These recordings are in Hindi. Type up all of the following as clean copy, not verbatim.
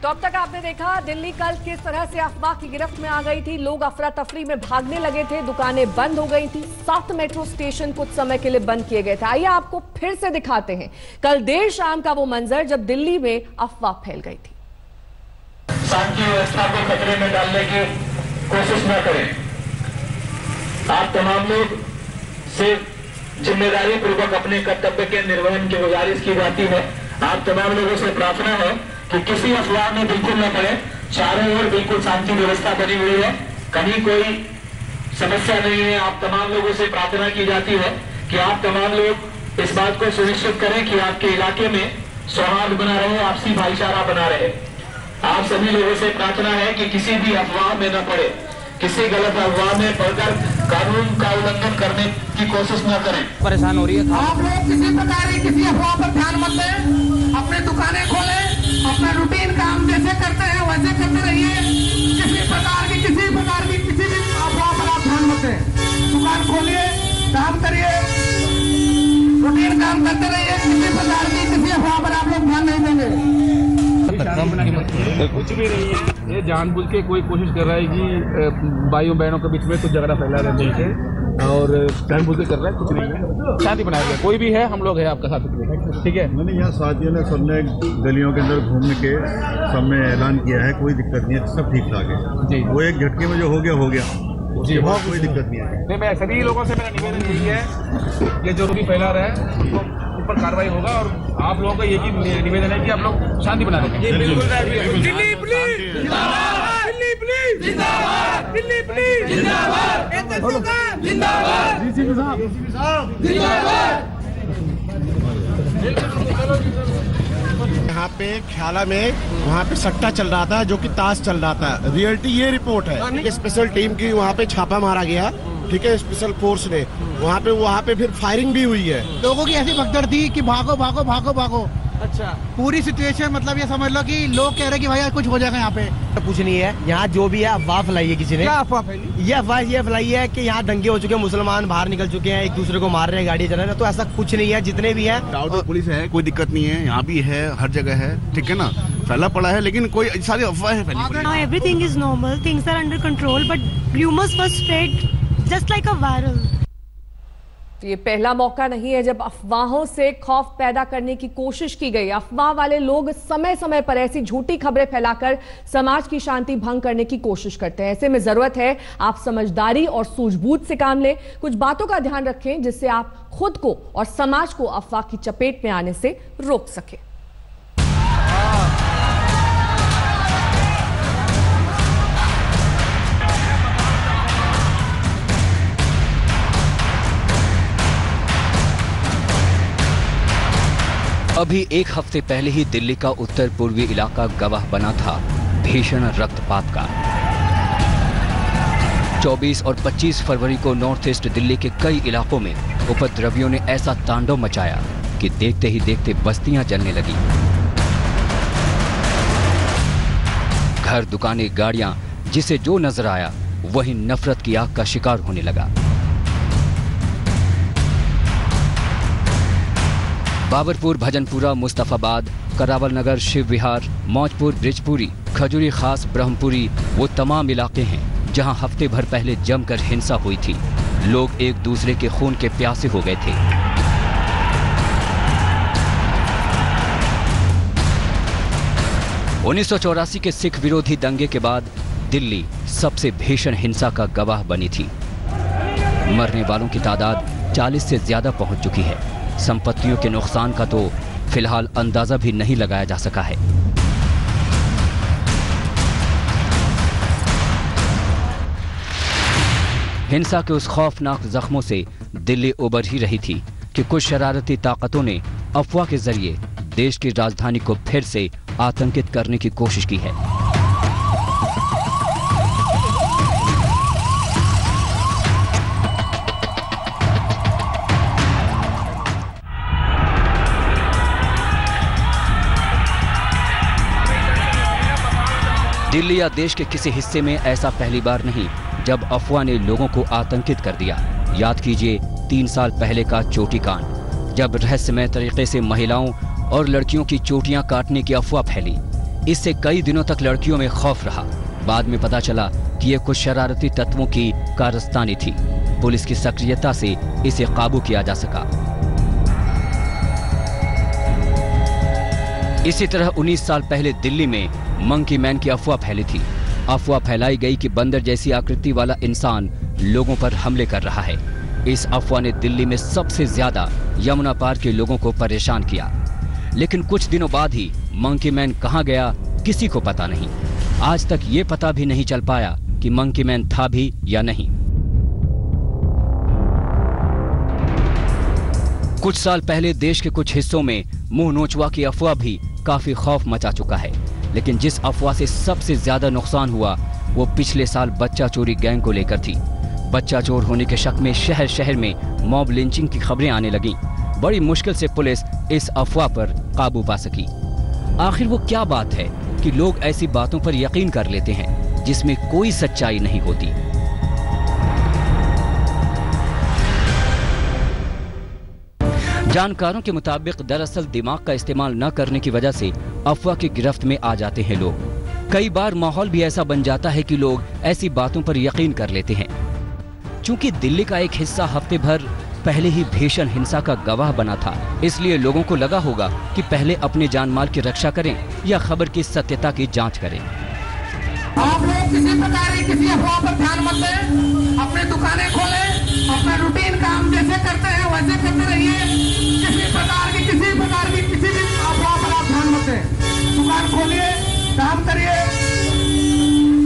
तो अब तक आपने देखा दिल्ली कल किस तरह से अफवाह की गिरफ्त में आ गई थी। लोग अफरा तफरी में भागने लगे थे, दुकानें बंद हो गई थी, 7 मेट्रो स्टेशन कुछ समय के लिए बंद किए गए थे। आइए आपको फिर से दिखाते हैं कल देर शाम का वो मंजर जब दिल्ली में अफवाह फैल गई थी। शांति व्यवस्था को खतरे में डालने की कोशिश न करें। आप तमाम लोग से जिम्मेदारी पूर्वक अपने कर्तव्य के निर्वहन की गुजारिश की जाती है। आप तमाम लोगों से प्रार्थना है कि किसी अफवाह में बिल्कुल न पड़े। चारों ओर बिल्कुल शांति व्यवस्था बनी हुई है, कहीं कोई समस्या नहीं है। आप तमाम लोगों से प्रार्थना की जाती है कि आप तमाम लोग इस बात को सुनिश्चित करें कि आपके इलाके में सौहार्द बना रहे, आपसी भाईचारा बना रहे। आप सभी लोगों से प्रार्थना है कि किसी भी अफवाह में न पड़े, किसी गलत अफवाह में पड़कर कानून का उल्लंघन करने की कोशिश न करें। परेशान हो रही है। आप लोग किसी प्रकार की किसी अफवाह पर ध्यान मत दें, अपने दुकानें खोलें, अपना रूटीन काम जैसे करते हैं वैसे करते रहिए। किसी प्रकार की किसी भी अफवाह पर आप ध्यान मत दें। दुकान खोलिए, काम करिए, रूटीन काम करते रहिए। किसी प्रकार की किसी अफवाह पर आप लोग ध्यान नहीं देंगे। कुछ भी नहीं है, ये जानबूझ के कोई कोशिश कर रहा है कि भाइयों बहनों के बीच में कुछ झगड़ा फैला रहे हैं और जानबूझ के कर रहा है। कुछ नहीं है, शांति बनाएगा। कोई भी है, हम लोग है आपका साथ, ठीक है। मैंने यहाँ साथियों ने सबने गलियों के अंदर घूम के सब में ऐलान किया है, कोई दिक्कत नहीं है, सब ठीक ठाक है जी। वो एक झटके में जो हो गया जी, बहुत कोई दिक्कत नहीं है। नहीं, मैं सभी लोगों से मेरा निवेदन यही है कि जो भी फैला रहा है उनको ऊपर कार्रवाई होगा और आप लोगों का यही निवेदन है कि आप लोग शांति बना रखें। दिल्ली पुलिस जिंदाबाद, दिल्ली पुलिस जिंदाबाद, दिल्ली पुलिस जिंदाबाद, जिंदाबाद, डीसीपी साहब जिंदाबाद। यहाँ पे ख्याला में वहाँ पे सट्टा चल रहा था, जो कि ताश चल रहा था। रियलिटी ये रिपोर्ट है, स्पेशल टीम की वहाँ पे छापा मारा गया, ठीक है, स्पेशल फोर्स ने। वहाँ पे फिर फायरिंग भी हुई है। लोगों की ऐसी भगदड़ थी कि भागो भागो भागो भागो। अच्छा, पूरी सिचुएशन मतलब ये समझ लो कि लोग कह रहे हैं कि भाई कुछ हो जाएगा यहाँ पे। कुछ नहीं है, यहाँ जो भी है अफवाह फैलाई है किसी ने। क्या अफवाह फैली? ये अफवाह ये फैलाई है कि यहाँ दंगे हो चुके हैं, मुसलमान बाहर निकल चुके हैं, एक दूसरे को मार रहे हैं, गाड़ी चला रहे हैं। तो ऐसा कुछ नहीं है, जितने भी है पुलिस है, कोई दिक्कत नहीं है, यहाँ भी है, हर जगह है, ठीक है ना। फैला पड़ा है, लेकिन कोई सारी अफवाह है। Everything is normal, things are under control, but rumours were spread just like a viral. ये पहला मौका नहीं है जब अफवाहों से खौफ पैदा करने की कोशिश की गई। अफवाह वाले लोग समय समय पर ऐसी झूठी खबरें फैलाकर समाज की शांति भंग करने की कोशिश करते हैं। ऐसे में जरूरत है आप समझदारी और सूझबूझ से काम लें। कुछ बातों का ध्यान रखें जिससे आप खुद को और समाज को अफवाह की चपेट में आने से रोक सकें। अभी एक हफ्ते पहले ही दिल्ली का उत्तर पूर्वी इलाका गवाह बना था भीषण रक्तपात का। 24 और 25 फरवरी को नॉर्थ ईस्ट दिल्ली के कई इलाकों में उपद्रवियों ने ऐसा तांडव मचाया कि देखते ही देखते बस्तियां जलने लगी। घर, दुकानें, गाड़ियां, जिसे जो नजर आया वही नफरत की आग का शिकार होने लगा। बाबरपुर, भजनपुरा, मुस्तफाबाद, करावल नगर, शिव विहार, मौजपुर, ब्रिजपुरी, खजूरी खास, ब्रह्मपुरी वो तमाम इलाके हैं जहां हफ्ते भर पहले जमकर हिंसा हुई थी। लोग एक दूसरे के खून के प्यासे हो गए थे। (1984) के सिख विरोधी दंगे के बाद दिल्ली सबसे भीषण हिंसा का गवाह बनी थी। मरने वालों की तादाद 40 से ज्यादा पहुंच चुकी है। संपत्तियों के नुकसान का तो फिलहाल अंदाजा भी नहीं लगाया जा सका है। हिंसा के उस खौफनाक जख्मों से दिल्ली उबर ही रही थी कि कुछ शरारती ताकतों ने अफवाह के जरिए देश की राजधानी को फिर से आतंकित करने की कोशिश की है। दिल्ली या देश के किसी हिस्से में ऐसा पहली बार नहीं जब अफवाह ने लोगों को आतंकित कर दिया। याद कीजिए 3 साल पहले का चोटी कांड, जब रहस्यमय तरीके से महिलाओं और लड़कियों की चोटियां काटने की अफवाह फैली। इससे कई दिनों तक लड़कियों में खौफ रहा। बाद में पता चला कि ये कुछ शरारती तत्वों की कारस्तानी थी। पुलिस की सक्रियता से इसे काबू किया जा सका। इसी तरह 19 साल पहले दिल्ली में मंकी मैन की अफवाह फैली थी। अफवाह फैलाई गई कि बंदर जैसी आकृति वाला इंसान लोगों पर हमले कर रहा है। इस अफवाह ने दिल्ली में सबसे ज्यादा यमुना पार के लोगों को परेशान किया। लेकिन कुछ दिनों बाद ही मंकी मैन कहां गया, किसी को पता नहीं। आज तक ये पता भी नहीं चल पाया कि मंकी मैन था भी या नहीं। कुछ साल पहले देश के कुछ हिस्सों में मुंह नोचवा की अफवाह भी काफी खौफ मचा चुका है। लेकिन जिस अफवाह से सबसे ज्यादा नुकसान हुआ वो पिछले साल बच्चा चोरी गैंग को लेकर थी। बच्चा चोर होने के शक में शहर शहर में मॉब लिंचिंग की खबरें आने लगीं। बड़ी मुश्किल से पुलिस इस अफवाह पर काबू पा सकी। आखिर वो क्या बात है कि लोग ऐसी बातों पर यकीन कर लेते हैं जिसमें कोई सच्चाई नहीं होती। जानकारों के मुताबिक दरअसल दिमाग का इस्तेमाल न करने की वजह से अफवाह की गिरफ्त में आ जाते हैं लोग। कई बार माहौल भी ऐसा बन जाता है कि लोग ऐसी बातों पर यकीन कर लेते हैं। चूंकि दिल्ली का एक हिस्सा हफ्ते भर पहले ही भीषण हिंसा का गवाह बना था, इसलिए लोगों को लगा होगा कि पहले अपने जान माल की रक्षा करें या खबर की सत्यता की जांच करें। आप लोग किसी प्रकार की किसी अफवाह पर ध्यान मत दें। अपने दुकानें खोलें, अपना रूटीन काम जैसे करते हैं वैसे करते रहिए। किसी प्रकार की किसी भी अफवाह पर आप ध्यान मत दें। दुकान खोलिए, काम करिए,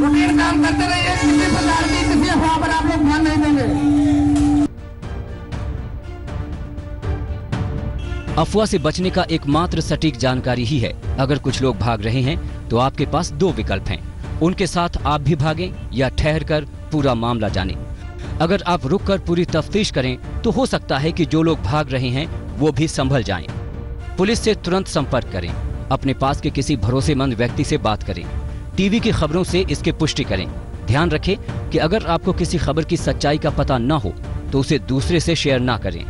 रूटीन काम करते रहिए। किसी प्रकार की किसी अफवाह पर आप लोग ध्यान नहीं देंगे। अफवाह से बचने का एकमात्र सटीक जानकारी ही है। अगर कुछ लोग भाग रहे हैं तो आपके पास दो विकल्प हैं। उनके साथ आप भी भागें या ठहर कर पूरा मामला जानें। अगर आप रुक कर पूरी तफ्तीश करें तो हो सकता है कि जो लोग भाग रहे हैं वो भी संभल जाएं। पुलिस से तुरंत संपर्क करें। अपने पास के किसी भरोसेमंद व्यक्ति से बात करें। टीवी की खबरों से इसकी पुष्टि करें। ध्यान रखें कि अगर आपको किसी खबर की सच्चाई का पता न हो तो उसे दूसरे से शेयर ना करें,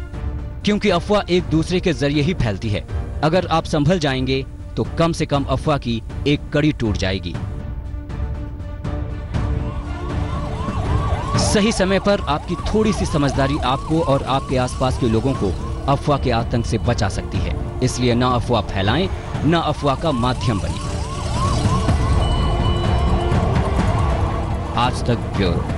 क्योंकि अफवाह एक दूसरे के जरिए ही फैलती है। अगर आप संभल जाएंगे तो कम से कम अफवाह की एक कड़ी टूट जाएगी। सही समय पर आपकी थोड़ी सी समझदारी आपको और आपके आसपास के लोगों को अफवाह के आतंक से बचा सकती है। इसलिए ना अफवाह फैलाएं, ना अफवाह का माध्यम बने। आज तक ब्यूरो।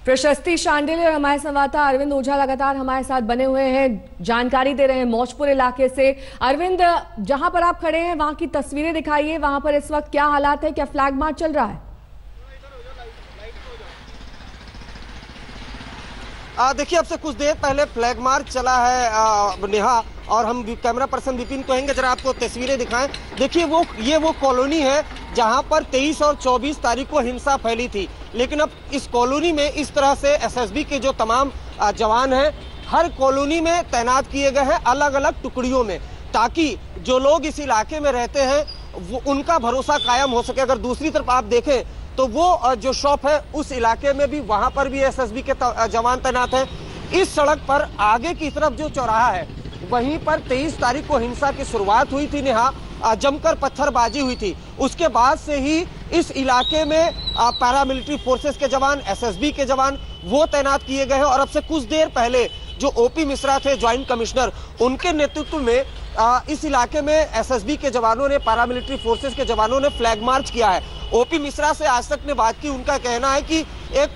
प्रशस्ति शांडिल्य और हमारे संवाददाता अरविंद ओझा लगातार हमारे साथ बने हुए हैं, जानकारी दे रहे हैं मौजपुर इलाके से। अरविंद, जहां पर आप खड़े हैं वहां की तस्वीरें दिखाइए। वहां पर इस वक्त क्या हालात है, क्या फ्लैग मार्च चल रहा है? देखिए, अब से कुछ देर पहले फ्लैग मार्च चला है नेहा, और हम कैमरा पर्सन विपिन कहेंगे जरा आपको तस्वीरें दिखाएं। देखिए, ये वो कॉलोनी है जहां पर 23 और 24 तारीख को हिंसा फैली थी। लेकिन अब इस कॉलोनी में इस तरह से एसएसबी के जो तमाम जवान हैं हर कॉलोनी में तैनात किए गए हैं अलग अलग टुकड़ियों में, ताकि जो लोग इस इलाके में रहते हैं वो उनका भरोसा कायम हो सके। अगर दूसरी तरफ आप देखें तो वो जो शॉप है उस इलाके में भी, वहां पर भी एसएसबी के जवान तैनात हैं। इस सड़क पर आगे की तरफ जो चौराहा है वहीं पर 23 तारीख को हिंसा की शुरुआत हुई थी नेहा, जमकर पत्थरबाजी हुई थी। उसके बाद से ही इस इलाके में पैरामिलिट्री फोर्सेस के जवान, एसएसबी के जवान वो तैनात किए गए हैं। और अब से कुछ देर पहले जो ओपी मिश्रा थे ज्वाइंट कमिश्नर, उनके नेतृत्व में इस इलाके में एसएसबी के जवानों ने, पैरामिलिट्री फोर्सेस के जवानों ने फ्लैग मार्च किया है। ओपी मिश्रा से आज तक ने बात की, उनका कहना है कि एक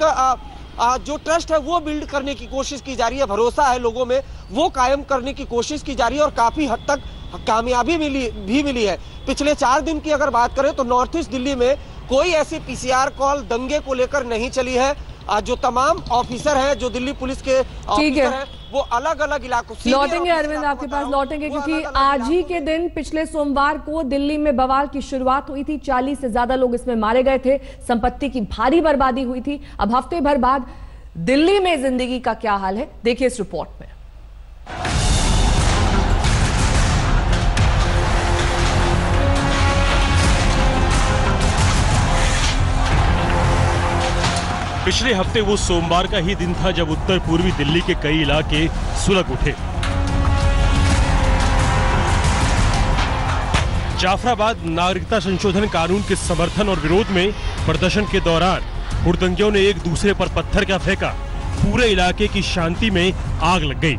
जो ट्रस्ट है वो बिल्ड करने की कोशिश की जा रही है, भरोसा है लोगों में, वो कायम करने की कोशिश की जा रही है और काफी हद तक कामयाबी मिली है। पिछले 4 दिन की अगर बात करें तो नॉर्थ ईस्ट दिल्ली में कोई ऐसी पीसीआर कॉल दंगे को लेकर नहीं चली है। जो तमाम ऑफिसर हैं, जो दिल्ली पुलिस के ऑफिसर हैं, वो अलग अलग इलाकों लौटेंगे। अरविंद, आपके पास लौटेंगे क्योंकि आज ही के दिन पिछले सोमवार को दिल्ली में बवाल की शुरुआत हुई थी। 40 से ज्यादा लोग इसमें मारे गए थे, संपत्ति की भारी बर्बादी हुई थी। अब हफ्ते भर बाद दिल्ली में जिंदगी का क्या हाल है, देखिए इस रिपोर्ट में। पिछले हफ्ते वो सोमवार का ही दिन था जब उत्तर पूर्वी दिल्ली के कई इलाके सुलग उठे। जाफराबाद नागरिकता संशोधन कानून के समर्थन और विरोध में प्रदर्शन के दौरान हुड़दंगियों ने एक दूसरे पर पत्थर क्या फेंका, पूरे इलाके की शांति में आग लग गई।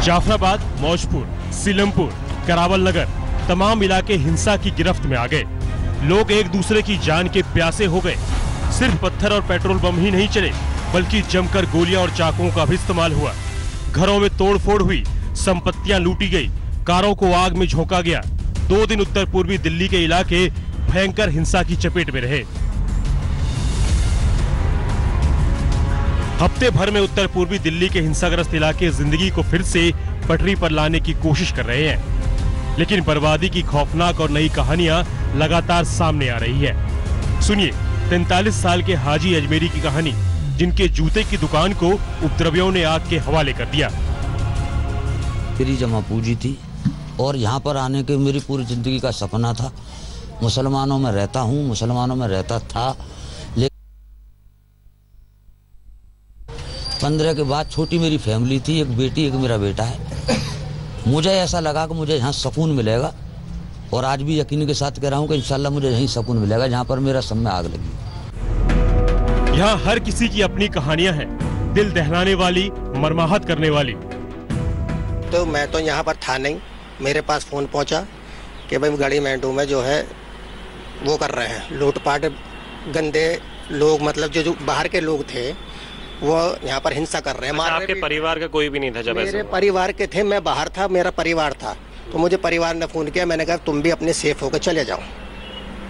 जाफराबाद, मौजपुर, सीलमपुर, करावल नगर तमाम इलाके हिंसा की गिरफ्त में आ गए। लोग एक दूसरे की जान के प्यासे हो गए। सिर्फ पत्थर और पेट्रोल बम ही नहीं चले, बल्कि जमकर गोलियां और चाकुओं का भी इस्तेमाल हुआ। घरों में तोड़फोड़ हुई, संपत्तियां लूटी गई, कारों को आग में झोंका गया। 2 दिन उत्तर पूर्वी दिल्ली के इलाके भयंकर हिंसा की चपेट में रहे। हफ्ते भर में उत्तर पूर्वी दिल्ली के हिंसाग्रस्त इलाके जिंदगी को फिर से पटरी पर लाने की कोशिश कर रहे हैं, लेकिन बर्बादी की खौफनाक और नई कहानियां लगातार सामने आ रही है। सुनिए 43 साल के हाजी अजमेरी की कहानी, जिनके जूते की दुकान को उपद्रवियों ने आग के हवाले कर दिया। मेरी जमा पूंजी थी और यहाँ पर आने के मेरी पूरी जिंदगी का सपना था। मुसलमानों में रहता हूँ, मुसलमानों में रहता था, लेकिन 15 के बाद छोटी मेरी फैमिली थी, एक बेटी एक मेरा बेटा है। मुझे ऐसा लगा कि मुझे यहाँ सुकून मिलेगा और आज भी यकीन के साथ कह रहा हूँ कि इंशाल्लाह मुझे यहीं सुकून मिलेगा जहाँ पर मेरा सब में आग लगी। यहाँ हर किसी की अपनी कहानियां हैं, दिल दहलाने वाली, मरमाहत करने वाली। तो मैं तो यहाँ पर था नहीं, मेरे पास फोन पहुँचा कि भाई गड़ी मेंढू में जो है वो कर रहे हैं लूटपाट, गंदे लोग, मतलब जो बाहर के लोग थे वो यहाँ पर हिंसा कर रहे हैं। आपके परिवार का कोई भी नहीं था जब? मेरे परिवार के थे, मैं बाहर था, मेरा परिवार था, तो मुझे परिवार ने फोन किया। मैंने कहा तुम भी अपने सेफ होकर चले जाओ।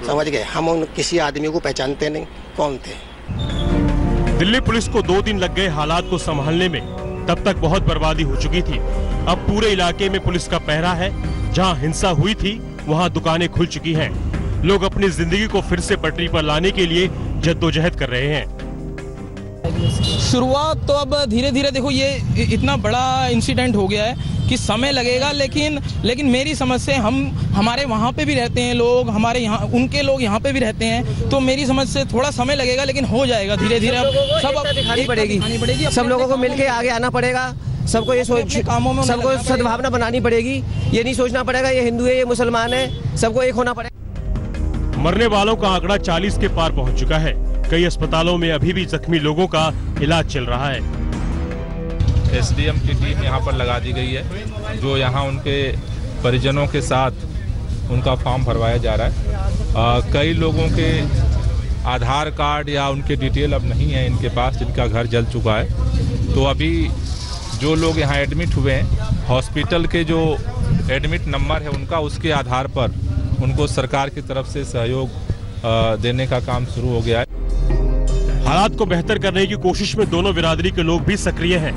समझ गए, हम उन किसी आदमी को पहचानते नहीं कौन थे। दिल्ली पुलिस को 2 दिन लग गए हालात को संभालने में। तब तक बहुत बर्बादी हो चुकी थी। अब पूरे इलाके में पुलिस का पहरा है। जहां हिंसा हुई थी वहां दुकानें खुल चुकी हैं। लोग अपनी जिंदगी को फिर से पटरी पर लाने के लिए जद्दोजहद कर रहे हैं। शुरुआत तो अब धीरे धीरे, देखो ये इतना बड़ा इंसिडेंट हो गया है कि समय लगेगा, लेकिन मेरी समझ से हमारे वहाँ पे भी रहते हैं लोग, हमारे यहाँ उनके लोग यहाँ पे भी रहते हैं, तो मेरी समझ से थोड़ा समय लगेगा, लेकिन हो जाएगा धीरे धीरे। सब दिखानी पड़ेगी, सब लोगों को मिलके आगे आना पड़ेगा। सबको ये कामों में सबको सद्भावना बनानी पड़ेगी। ये नहीं सोचना पड़ेगा ये हिंदू है ये मुसलमान है, सबको एक होना पड़ेगा। मरने वालों का आंकड़ा 40 के पार पहुँच चुका है। कई अस्पतालों में अभी भी जख्मी लोगों का इलाज चल रहा है। एसडीएम की टीम यहाँ पर लगा दी गई है, जो यहाँ उनके परिजनों के साथ उनका फॉर्म भरवाया जा रहा है। कई लोगों के आधार कार्ड या उनके डिटेल अब नहीं है इनके पास, जिनका घर जल चुका है। तो अभी जो लोग यहाँ एडमिट हुए हैं, हॉस्पिटल के जो एडमिट नंबर है उनका, उसके आधार पर उनको सरकार की तरफ से सहयोग देने का काम शुरू हो गया है। हालात को बेहतर करने की कोशिश में दोनों बिरादरी के लोग भी सक्रिय हैं।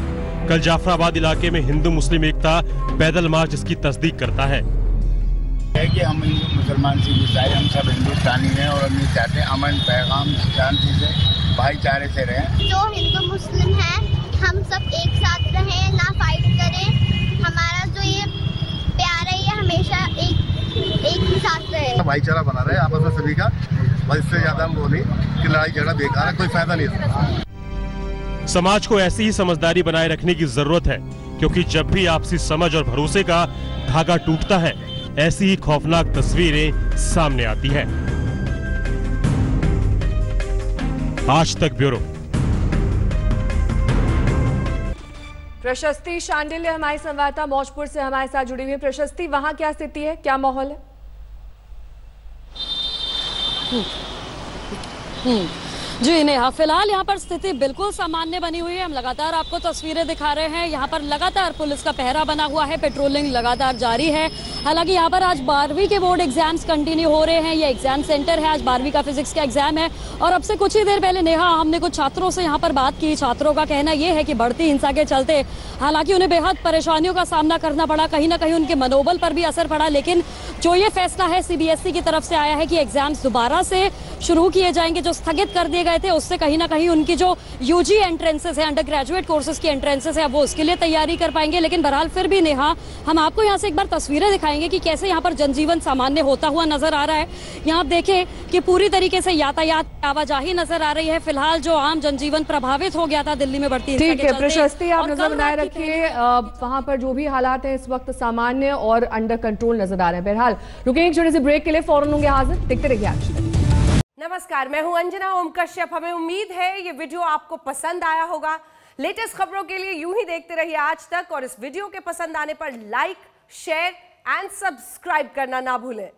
कल जाफराबाद इलाके में हिंदू मुस्लिम एकता पैदल मार्च इसकी तस्दीक करता है कि हम हिंदू मुसलमान सिख ईसाई हम सब हिंदुस्तानी हैं और हम ये चाहते हैं अमन, पैगाम, शांति से, भाईचारे से रहें। जो हिंदू मुस्लिम हैं हम सब एक साथ रहें, ना फाइट करें। हमारा जो ये प्यार है ये हमेशा एक ही साथ रहे। भाईचारा बना रहे आपस में सभी का, बस इससे ज्यादा हम बोलें कि लड़ाई झगड़ा बेकार है, कोई फायदा नहीं है। समाज को ऐसी ही समझदारी बनाए रखने की जरूरत है, क्योंकि जब भी आपसी समझ और भरोसे का धागा टूटता है, ऐसी ही खौफनाक तस्वीरें सामने आती हैं। आज तक ब्यूरो। प्रशस्ति शांडिल्य हमारे संवाददाता मौजपुर से हमारे साथ जुड़ी हुई। प्रशस्ति, वहां क्या स्थिति है, क्या माहौल है? जी नेहा, फिलहाल यहाँ पर स्थिति बिल्कुल सामान्य बनी हुई है। हम लगातार आपको तस्वीरें दिखा रहे हैं। यहाँ पर लगातार पुलिस का पहरा बना हुआ है, पेट्रोलिंग लगातार जारी है। हालांकि यहाँ पर आज 12वीं के बोर्ड एग्जाम्स कंटिन्यू हो रहे हैं। ये एग्जाम सेंटर है, आज 12वीं का फिजिक्स का एग्जाम है। और अब से कुछ ही देर पहले नेहा हमने कुछ छात्रों से यहाँ पर बात की। छात्रों का कहना यह है कि बढ़ती हिंसा के चलते हालांकि उन्हें बेहद परेशानियों का सामना करना पड़ा, कहीं ना कहीं उनके मनोबल पर भी असर पड़ा। लेकिन जो ये फैसला है CBSE की तरफ से आया है कि एग्जाम्स दोबारा से शुरू किए जाएंगे, जो स्थगित कर दिए गए थे उससे कहीं ना कहीं उनकी जो यूजी एंट्रेंसेस है, अंडर ग्रेजुएट कोर्सेज की एंट्रेंसेस है, वो उसके लिए तैयारी कर पाएंगे। लेकिन बहरहाल फिर भी नेहा, हम आपको यहाँ से एक बार तस्वीरें दिखाएंगे कि कैसे यहाँ पर जनजीवन सामान्य होता हुआ नजर आ रहा है। यहाँ आप देखें कि पूरी तरीके से यातायात आवाजाही नजर आ रही है। फिलहाल जो आम जनजीवन प्रभावित हो गया था दिल्ली में बढ़ती हिंसा ठीक है प्रशस्ति, आप नजर बनाए रखिए। वहां पर जो भी हालात है इस वक्त सामान्य और अंडर कंट्रोल नजर आ रहे हैं। बहरहाल रुके एक छोटे से ब्रेक के लिए, फौरन होंगे हाजिर, देखते रहिए आज तक। नमस्कार, मैं हूं अंजना ओम कश्यप। हमें उम्मीद है ये वीडियो आपको पसंद आया होगा। लेटेस्ट खबरों के लिए यूं ही देखते रहिए आज तक, और इस वीडियो के पसंद आने पर लाइक, शेयर एंड सब्सक्राइब करना ना भूलें।